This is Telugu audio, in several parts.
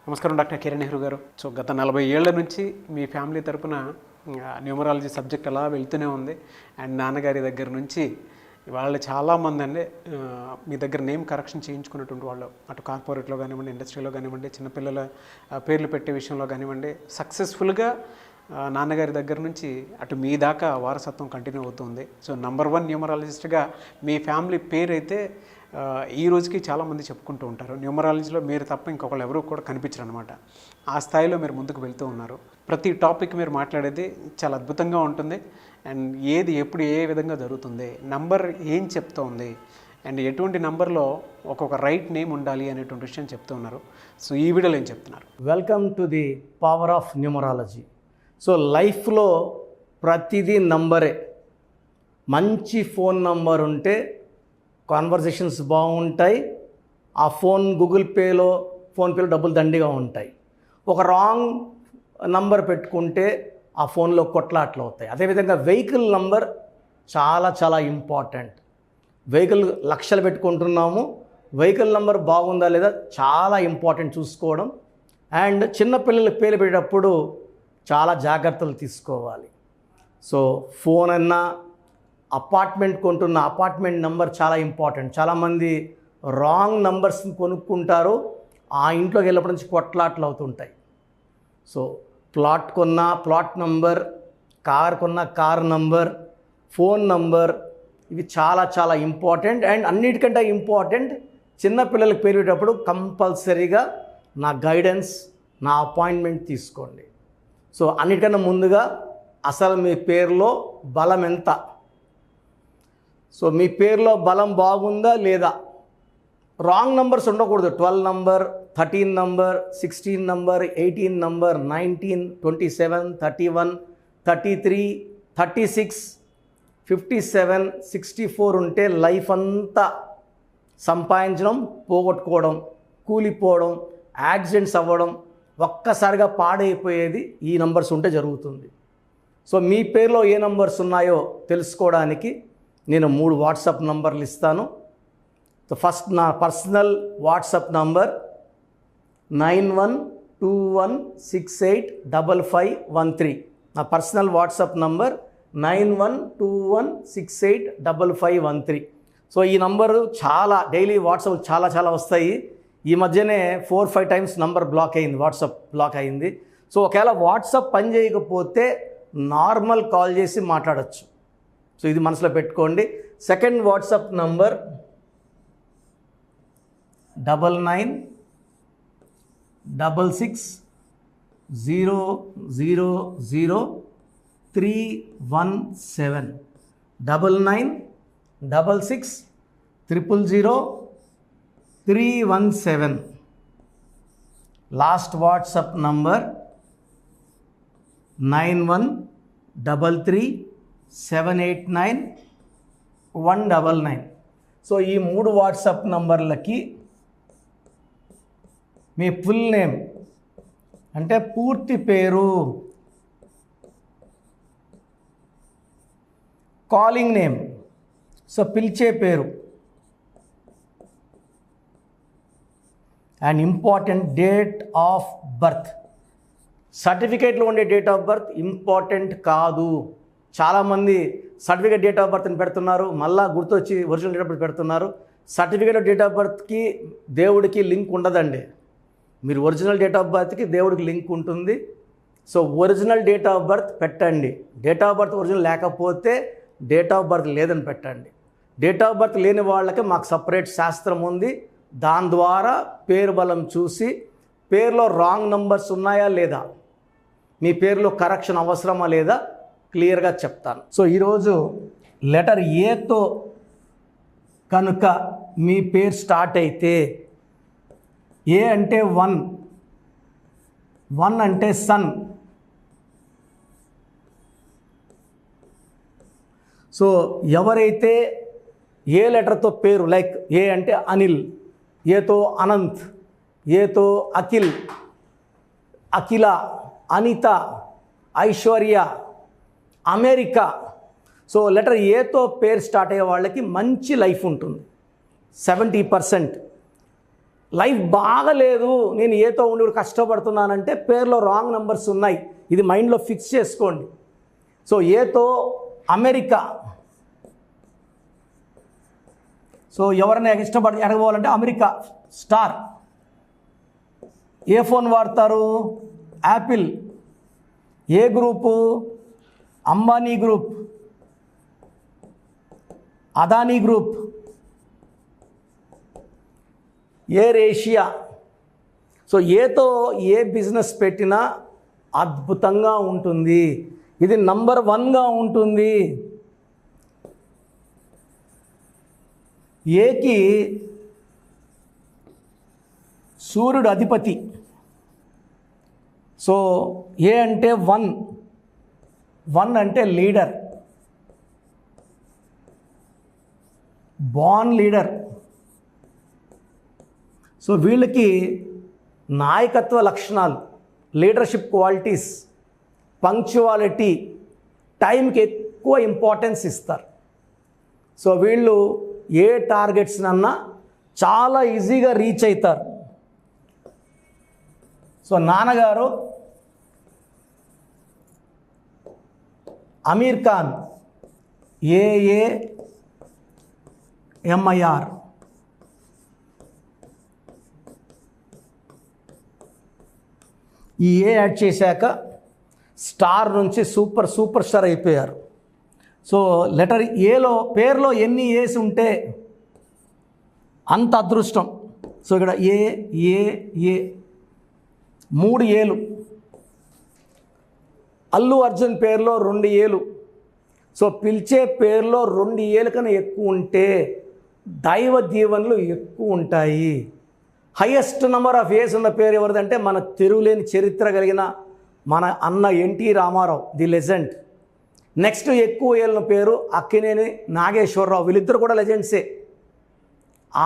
నమస్కారం డాక్టర్ కిరణ్ నెహ్రూ గారు. సో గత 40 ఏళ్ల నుంచి మీ ఫ్యామిలీ తరపున న్యూమరాలజీ సబ్జెక్ట్ అలా వెళ్తూనే ఉంది. అండ్ నాన్నగారి దగ్గర నుంచి వాళ్ళు చాలామంది అండి మీ దగ్గర నేమ్ కరెక్షన్ చేయించుకున్నటువంటి వాళ్ళు, అటు కార్పొరేట్లో కానివ్వండి, ఇండస్ట్రీలో కానివ్వండి, చిన్నపిల్లల పేర్లు పెట్టే విషయంలో కానివ్వండి, సక్సెస్ఫుల్గా నాన్నగారి దగ్గర నుంచి అటు మీ దాకా వారసత్వం కంటిన్యూ అవుతుంది. సో నంబర్ 1 న్యూమరాలజిస్ట్గా మీ ఫ్యామిలీ పేరు అయితే ఈ రోజుకి చాలామంది చెప్పుకుంటూ ఉంటారు. న్యూమరాలజీలో మీరు తప్ప ఇంకొకళ్ళు ఎవరు కూడా కనిపించరు అనమాట. ఆ స్థాయిలో మీరు ముందుకు వెళ్తూ ఉన్నారు. ప్రతి టాపిక్ మీరు మాట్లాడేది చాలా అద్భుతంగా ఉంటుంది. అండ్ ఏది ఎప్పుడు ఏ విధంగా జరుగుతుంది, నంబర్ ఏం చెప్తోంది, అండ్ ఎటువంటి నంబర్లో ఒక్కొక్క రైట్ నేమ్ ఉండాలి అనేటువంటి విషయం చెప్తూ ఉన్నారు. సో ఈ వీడియోలో ఏం చెప్తున్నారు? Welcome to the power of numerology. So లైఫ్లో ప్రతిదీ నంబరే. మంచి ఫోన్ నంబర్ ఉంటే కాన్వర్జేషన్స్ బాగుంటాయి. ఆ గూగుల్ పేలో ఫోన్పేలో డబ్బులు దండిగా ఉంటాయి. ఒక రాంగ్ నంబర్ పెట్టుకుంటే ఆ ఫోన్లో కొట్లాట్లు అవుతాయి. అదేవిధంగా వెహికల్ నంబర్ చాలా చాలా ఇంపార్టెంట్. వెహికల్ లక్షలు పెట్టుకుంటున్నాము, వెహికల్ నంబర్ బాగుందా లేదా చాలా ఇంపార్టెంట్ చూసుకోవడం. అండ్ చిన్నపిల్లల పేరు పెట్టేటప్పుడు చాలా జాగ్రత్తలు తీసుకోవాలి. సో ఫోన్ అన్నా, అపార్ట్మెంట్ కొంటున్న అపార్ట్మెంట్ నెంబర్ చాలా ఇంపార్టెంట్. చాలామంది రాంగ్ నంబర్స్ని కొనుక్కుంటారు, ఆ ఇంట్లోకి వెళ్ళినప్పటి నుంచి కొట్లాట్లు అవుతుంటాయి. సో ప్లాట్ కొన్న ప్లాట్ నంబర్, కార్ కొన్న కార్ నంబర్, ఫోన్ నంబర్, ఇవి చాలా చాలా ఇంపార్టెంట్. అండ్ అన్నిటికంటే ఇంపార్టెంట్, చిన్నపిల్లలకు పేరు పెట్టేటప్పుడు కంపల్సరీగా నా గైడెన్స్, నా అపాయింట్మెంట్ తీసుకోండి. సో అన్నిటికన్నా ముందుగా అసలు మీ పేరులో బలం ఎంత, సో మీ పేరులో బలం బాగుందా లేదా. రాంగ్ నంబర్స్ ఉండకూడదు. 12 నంబర్, 13 నంబర్, 16 నంబర్, 18 నంబర్, 19, 27, 31, 33, 36, 57, 64 ఉంటే లైఫ్ అంతా సంపాదించడం, పోగొట్టుకోవడం, కూలిపోవడం, యాక్సిడెంట్స్ అవ్వడం, ఒక్కసారిగా పాడైపోయేది ఈ నంబర్స్ ఉంటే జరుగుతుంది. సో మీ పేరులో ఏ నంబర్స్ ఉన్నాయో తెలుసుకోవడానికి నేను 3 వాట్సాప్ నంబర్లు ఇస్తాను. సో ఫస్ట్ నా పర్సనల్ వాట్సాప్ నంబర్ 9121685513. నా పర్సనల్ వాట్సాప్ నంబర్ 9121685513. సో ఈ నంబరు చాలా డైలీ వాట్సాప్ చాలా చాలా వస్తాయి. ఈ మధ్యనే 4-5 టైమ్స్ నంబర్ బ్లాక్ అయింది, వాట్సాప్ బ్లాక్ అయింది. సో ఒకవేళ వాట్సాప్ పని చేయకపోతే నార్మల్ కాల్ చేసి మాట్లాడచ్చు. సో ఇది మనసులో పెట్టుకోండి. Second WhatsApp number 9966000317. 9966000317. Last WhatsApp number 9133789199. So ఈ 3 వాట్సాప్ నంబర్లకి మీ ఫుల్ నేమ్ అంటే పూర్తి పేరు, కాలింగ్ నేమ్, సో పిలిచే పేరు, and important date of birth. సర్టిఫికేట్లో ఉండే డేట్ ఆఫ్ బర్త్ ఇంపార్టెంట్ కాదు. చాలామంది సర్టిఫికేట్ డేట్ ఆఫ్ బర్త్ని పెడుతున్నారు, మళ్ళీ గుర్తొచ్చి ఒరిజినల్ డేట్ ఆఫ్ బర్త్ పెడుతున్నారు. సర్టిఫికేట్ డేట్ ఆఫ్ బర్త్కి దేవుడికి లింక్ ఉండదండి. మీరు ఒరిజినల్ డేట్ ఆఫ్ బర్త్కి దేవుడికి లింక్ ఉంటుంది. So original date of birth పెట్టండి. డేట్ ఆఫ్ బర్త్ ఒరిజినల్ లేకపోతే డేట్ ఆఫ్ బర్త్ లేదని పెట్టండి. డేట్ ఆఫ్ బర్త్ లేని వాళ్ళకి మాకు సపరేట్ శాస్త్రం ఉంది. దాని ద్వారా పేరు బలం చూసి పేరులో రాంగ్ నంబర్స్ ఉన్నాయా లేదా, మీ పేరులో కరెక్షన్ అవసరమా లేదా క్లియర్గా చెప్తాను. సో ఈరోజు లెటర్ ఏతో కనుక మీ పేరు స్టార్ట్ అయితే, ఏ అంటే 1 అంటే సన్. సో ఎవరైతే ఏ లెటర్తో పేరు, లైక్ ఏ అంటే అనిల్, ఏతో అనంత్, ఏతో Akhil, Akhila, Anitha, Aishwarya, America. So letter ఏతో పేరు స్టార్ట్ అయ్యే వాళ్ళకి మంచి లైఫ్ ఉంటుంది. 70%. లైఫ్ బాగలేదు, నేను ఏతో ఉండి కూడా కష్టపడుతున్నానంటే పేరులో రాంగ్ నెంబర్స్ ఉన్నాయి. ఇది మైండ్లో ఫిక్స్ చేసుకోండి. సో ఏతో అమెరికా. సో ఎవరైనా ఎడగపోవాలంటే అమెరికా స్టార్. ఏ ఫోన్ వాడతారు? యాపిల్. ఏ group? Ambani group, Adani group. Air Asia. So ఏతో ఏ బిజినెస్ పెట్టినా అద్భుతంగా ఉంటుంది. ఇది నంబర్ 1గా ఉంటుంది. ఏకి సూర్యుడు అధిపతి. సో ఏ అంటే 1 అంటే లీడర్, బార్న్ లీడర్. సో వీళ్ళకి నాయకత్వ లక్షణాలు, లీడర్షిప్ క్వాలిటీస్, పంక్చువాలిటీ, టైంకి ఎక్కువ ఇంపార్టెన్స్ ఇస్తారు. సో వీళ్ళు ఏ టార్గెట్స్నన్నా చాలా ఈజీగా రీచ్ అవుతారు. సో నాన్నగారు అమీర్ ఖాన్, AAMIR. ఈ ఏ యాడ్ చేశాక స్టార్ నుంచి సూపర్ స్టార్ అయిపోయారు. సో లెటర్ ఏలో పేరులో ఎన్ని ఏస్ ఉంటే అంత అదృష్టం. సో ఇక్కడ ఏ 3 ఏలు. అల్లు అర్జున్ పేరులో 2 ఏలు. సో పిలిచే పేరులో 2 ఏలు కన్నా ఎక్కువ ఉంటే దైవ దీవెనలు ఎక్కువ ఉంటాయి. హైయెస్ట్ నెంబర్ ఆఫ్ ఏస్ ఉన్న పేరు ఎవరిదంటే మన తిరుగులేని చరిత్ర కలిగిన మన అన్న NT Rama Rao, the legend. Next ఎక్కువ ఏళ్ళ పేరు అక్కినేని నాగేశ్వరరావు. వీళ్ళిద్దరు కూడా లెజెండ్సే.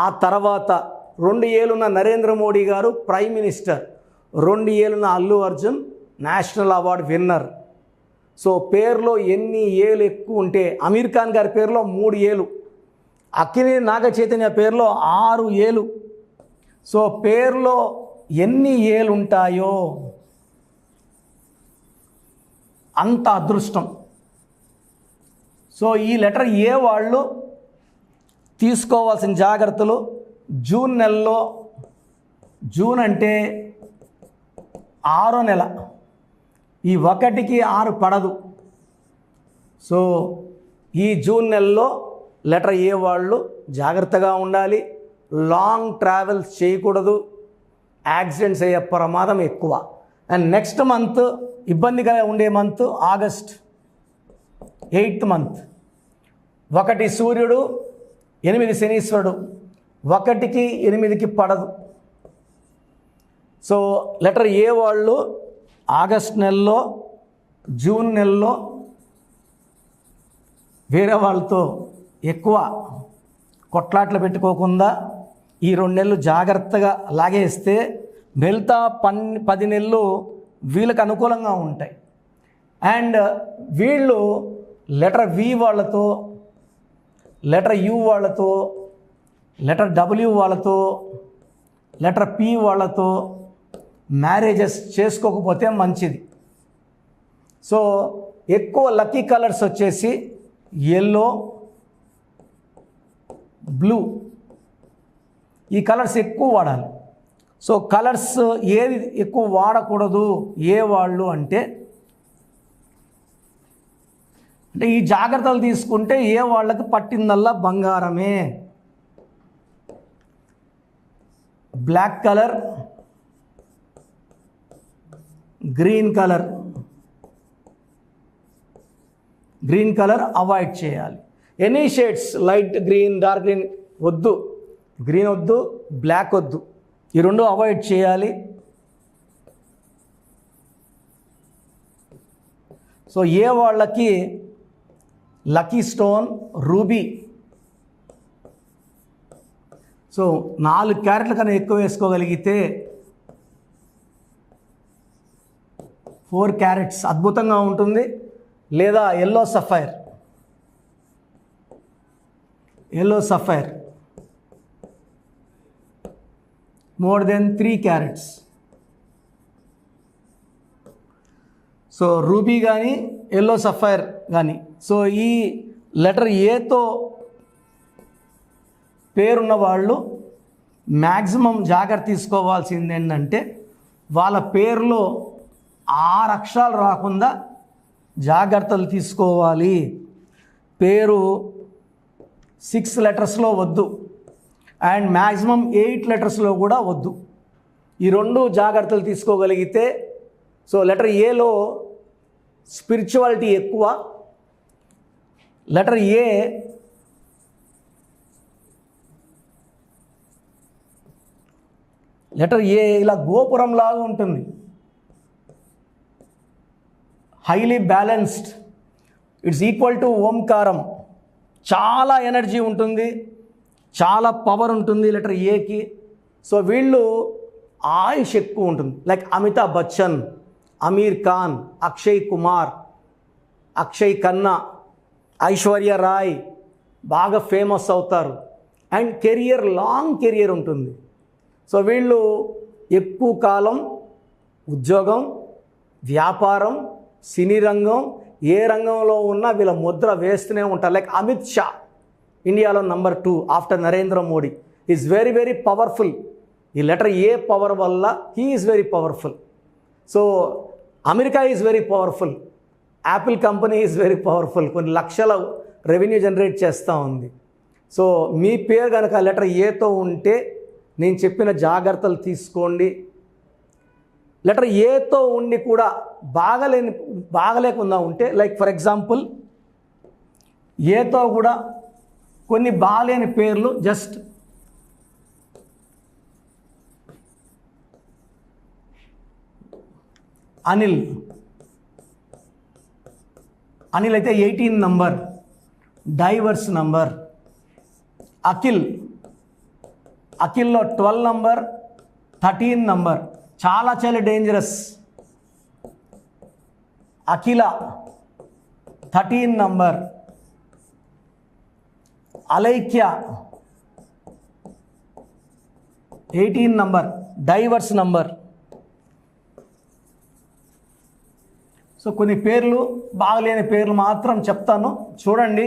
ఆ తర్వాత 2 ఏళ్ళున్న నరేంద్ర మోడీ గారు ప్రైమ్ మినిస్టర్. 2 ఏళ్ళున్న Allu Arjun national award winner. So పేరులో ఎన్ని ఏళ్ళు ఎక్కువ ఉంటే, అమీర్ ఖాన్ గారి పేరులో 3 ఏలు, అక్కినేని నాగ చైతన్య పేరులో 6 ఏలు. సో పేరులో ఎన్ని ఏలు ఉంటాయో అంత అదృష్టం. సో ఈ లెటర్ ఏ వాళ్ళు తీసుకోవాల్సిన జాగ్రత్తలు, జూన్ నెలలో, జూన్ అంటే 6వ నెల, ఈ 1కి 6 పడదు. సో ఈ జూన్ నెలలో లెటర్ ఏ వాళ్ళు జాగ్రత్తగా ఉండాలి. లాంగ్ ట్రావెల్స్ చేయకూడదు. యాక్సిడెంట్స్ అయ్యే ప్రమాదం ఎక్కువ. అండ్ నెక్స్ట్ మంత్ ఇబ్బందిగా ఉండే మంత్ ఆగస్ట్, 8th మంత్. 1 సూర్యుడు, 8 శనీశ్వరుడు. 1కి 8కి పడదు. సో లెటర్ ఏ వాళ్ళు ఆగస్ట్ నెలలో, జూన్ నెలలో వేరే వాళ్ళతో ఎక్కువ కొట్లాట్లు పెట్టుకోకుండా ఈ 2 నెలలు జాగ్రత్తగా లాగేస్తే మిగతా 10 నెలలు వీళ్ళకి అనుకూలంగా ఉంటాయి. అండ్ వీళ్ళు లెటర్ వి వాళ్ళతో, లెటర్ యు వాళ్ళతో, లెటర్ డబ్ల్యూ వాళ్ళతో, లెటర్ పి వాళ్ళతో మ్యారేజెస్ చేసుకోకపోతే మంచిది. సో ఎక్కువ లక్కీ కలర్స్ వచ్చేసి ఎల్లో, బ్లూ. ఈ కలర్స్ ఎక్కువ వాడాలి. సో కలర్స్ ఏది ఎక్కువ వాడకూడదు ఏ వాళ్ళు అంటే ఈ జాగ్రత్తలు తీసుకుంటే ఏ వాళ్ళకి పట్టిందల్లా బంగారమే. Black colour, green colour avoid చేయాలి. Any shades, light green, dark green వద్దు, గ్రీన్ వద్దు, బ్లాక్ వద్దు, ఈ 2 అవాయిడ్ చేయాలి. సో ఏ వాళ్ళకి లక్కీ స్టోన్ రూబీ. సో 4 క్యారెట్ల కన్నా ఎక్కువ వేసుకోగలిగితే 4 క్యారెట్స్ అద్భుతంగా ఉంటుంది. లేదా yellow sapphire. More than 3 carats. So ruby కానీ ఎల్లో సఫైర్ కానీ, సో ఈ లెటర్ ఏతో పేరున్న వాళ్ళు మ్యాక్సిమం జాగ్రత్త తీసుకోవాల్సింది ఏంటంటే వాళ్ళ పేరులో 6 అక్షరాలు రాకుండా జాగ్రత్తలు తీసుకోవాలి. పేరు 6 లెటర్స్లో వద్దు అండ్ మ్యాక్సిమం 8 లెటర్స్లో కూడా వద్దు. ఈ 2 జాగ్రత్తలు తీసుకోగలిగితే, సో లెటర్ ఏలో స్పిరిచువాలిటీ ఎక్కువ, లెటర్ ఏ ఇలా గోపురం లాగా ఉంటుంది, highly balanced, it's equal to ఓంకారం. చాలా ఎనర్జీ ఉంటుంది, చాలా పవర్ ఉంటుంది లెటర్ ఏకి. సో వీళ్ళు ఆయుష్ ఎక్కువ ఉంటుంది. లైక్ అమితాబ్ బచ్చన్, అమీర్ ఖాన్, అక్షయ్ కుమార్, అక్షయ్ ఖన్నా, ఐశ్వర్య రాయ్ బాగా ఫేమస్ అవుతారు. అండ్ కెరియర్, లాంగ్ కెరియర్ ఉంటుంది. సో వీళ్ళు ఎక్కువ కాలం ఉద్యోగం, వ్యాపారం, సినీ రంగం, ఏ రంగంలో ఉన్నా వీళ్ళ ముద్ర వేస్తూనే ఉంటారు. లైక్ అమిత్ షా, ఇండియాలో number 2 after Narendra Modi, is very very powerful. ఈ లెటర్ ఏ పవర్ వల్ల he is very powerful. So America is very powerful, Apple company is very powerful, కొన్ని లక్షల రెవెన్యూ జనరేట్ చేస్తూ ఉంది. సో మీ పేరు కనుక లెటర్ ఏతో ఉంటే నేను చెప్పిన జాగ్రత్తలు తీసుకోండి. లెటర్ ఏతో ఉండి కూడా బాగలేకుండా ఉంటే, లైక్ ఫర్ ఎగ్జాంపుల్ ఏతో కూడా కొన్ని బాగాలేని పేర్లు, జస్ట్ అనిల్ అయితే 18 నంబర్, డైవర్స్ నంబర్. అఖిల్లో 12 నంబర్, 13 నంబర్, చాలా dangerous. Akhila 13 number. Alaikya 18 number, divorce number. So కొన్ని పేర్లు, బాగలేని పేర్లు మాత్రం చెప్తాను, చూడండి.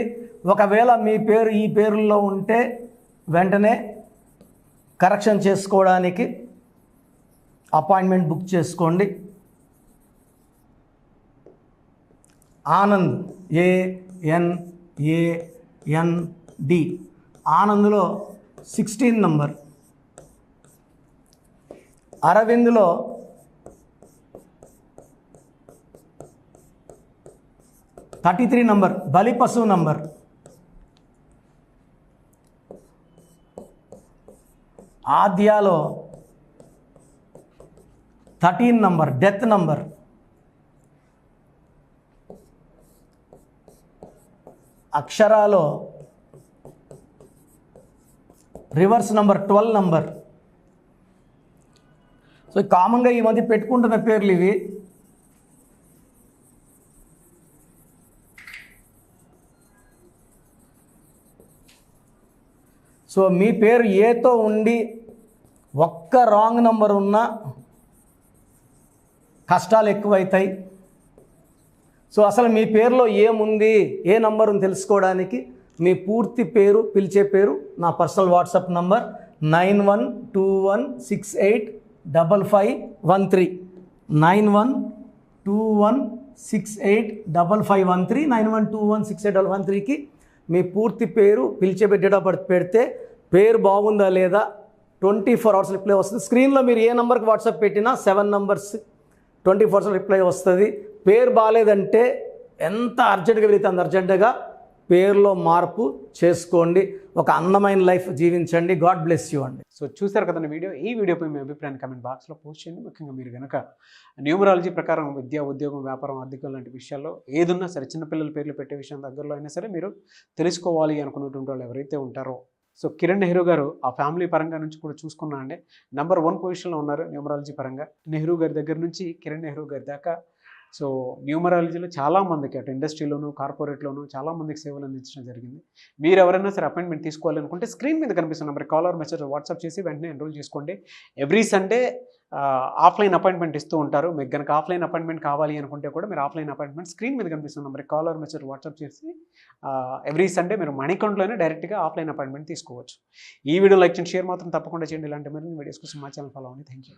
ఒకవేళ మీ పేరు ఈ పేర్లలో ఉంటే వెంటనే కరెక్షన్ చేసుకోవడానికి అపాయింట్మెంట్ బుక్ చేసుకోండి. ఆనంద్, ANAND, ఆనంద్లో 16 నంబర్. అరవింద్లో 33 నంబర్, బలిపశు నంబర్. ఆద్యాలో 13 నంబర్, డెత్ నంబర్. అక్షరాలో రివర్స్ నంబర్, 12 నంబర్. సో కామన్గా ఈ మధ్య పెట్టుకుంటున్న పేర్లు ఇవి. సో మీ పేరు ఏతో ఉండి ఒక్క రాంగ్ నంబర్ ఉన్నా కష్టాలు ఎక్కువైతాయి. సో అసలు మీ పేరులో ఏముంది, ఏ నంబర్ ఉంది తెలుసుకోవడానికి మీ పూర్తి పేరు, పిలిచే పేరు, నా పర్సనల్ వాట్సాప్ నంబర్ 9121685513, 9121685513, 9121685513కి మీ పూర్తి పేరు, పిలిచే డేట్ ఆఫ్ బర్త్ పెడితే పేరు బాగుందా లేదా 24 అవర్స్ రిప్లై వస్తుంది. స్క్రీన్లో మీరు ఏ నెంబర్కి వాట్సాప్ పెట్టినా 7 నంబర్స్ 24 అవర్స్ రిప్లై వస్తుంది. పేరు బాగాలేదంటే ఎంత అర్జెంటుగా వెళితే అంత అర్జెంటుగా పేరులో మార్పు చేసుకోండి. ఒక అందమైన లైఫ్ జీవించండి. గాడ్ బ్లెస్ యూ అండి. సో చూసారు కదండి వీడియో. ఈ వీడియోపై మీ అభిప్రాయాన్ని కమెంట్ బాక్స్లో పోస్ట్ చేయండి. ముఖ్యంగా మీరు కనుక న్యూమరాలజీ ప్రకారం విద్య, ఉద్యోగం, వ్యాపారం, ఆర్థికం లాంటి విషయాల్లో ఏదున్నా సరే, చిన్నపిల్లల పేర్లు పెట్టే విషయం దగ్గరలో అయినా సరే మీరు తెలుసుకోవాలి అనుకున్నటువంటి వాళ్ళు ఎవరైతే ఉంటారో, సో కిరణ్ నెహ్రూ గారు ఆ ఫ్యామిలీ పరంగా నుంచి కూడా చూసుకున్నా అండి నంబర్ 1 పొజిషన్లో ఉన్నారు న్యూమరాలజీ పరంగా. నెహ్రూ గారి దగ్గర నుంచి కిరణ్ నెహ్రూ గారి దాకా సో న్యూమరాలజీలో చాలామందికి అటు ఇండస్ట్రీలోను కార్పొరేట్లోను చాలామందికి సేవలు అందించడం జరిగింది. మీరు ఎవరైనా సరే అపాయింట్మెంట్ తీసుకోవాలనుకుంటే స్క్రీన్ మీద కనిపిస్తున్న number call or message WhatsApp చేసి వెంటనే ఎన్రోల్ చేసుకోండి. ఎవ్రీ సండే ఆఫ్లైన్ అపాయింట్మెంట్ ఇస్తూ ఉంటారు. మీకు కనుక ఆఫ్లైన్ అపాయింట్మెంట్ కావాలి అనుకుంటే కూడా మీరు ఆఫ్లైన్ అపాయింట్మెంట్ స్క్రీన్ మీద కనిపిస్తున్న number call or message WhatsApp చేసి ఎవ్రీ సండే మీరు మణికంఠలోనే డైరెక్ట్గా ఆఫ్లైన్ అపాయింట్మెంట్ తీసుకోవచ్చు. ఈ వీడియో లైక్ చేయండి, షేర్ మాత్రం తప్పకుండా చేయండి. ఇలాంటి మరిన్ని వీడియోస్ కోసం మా ఛానల్ ఫాలో అవ్వండి. Thank you.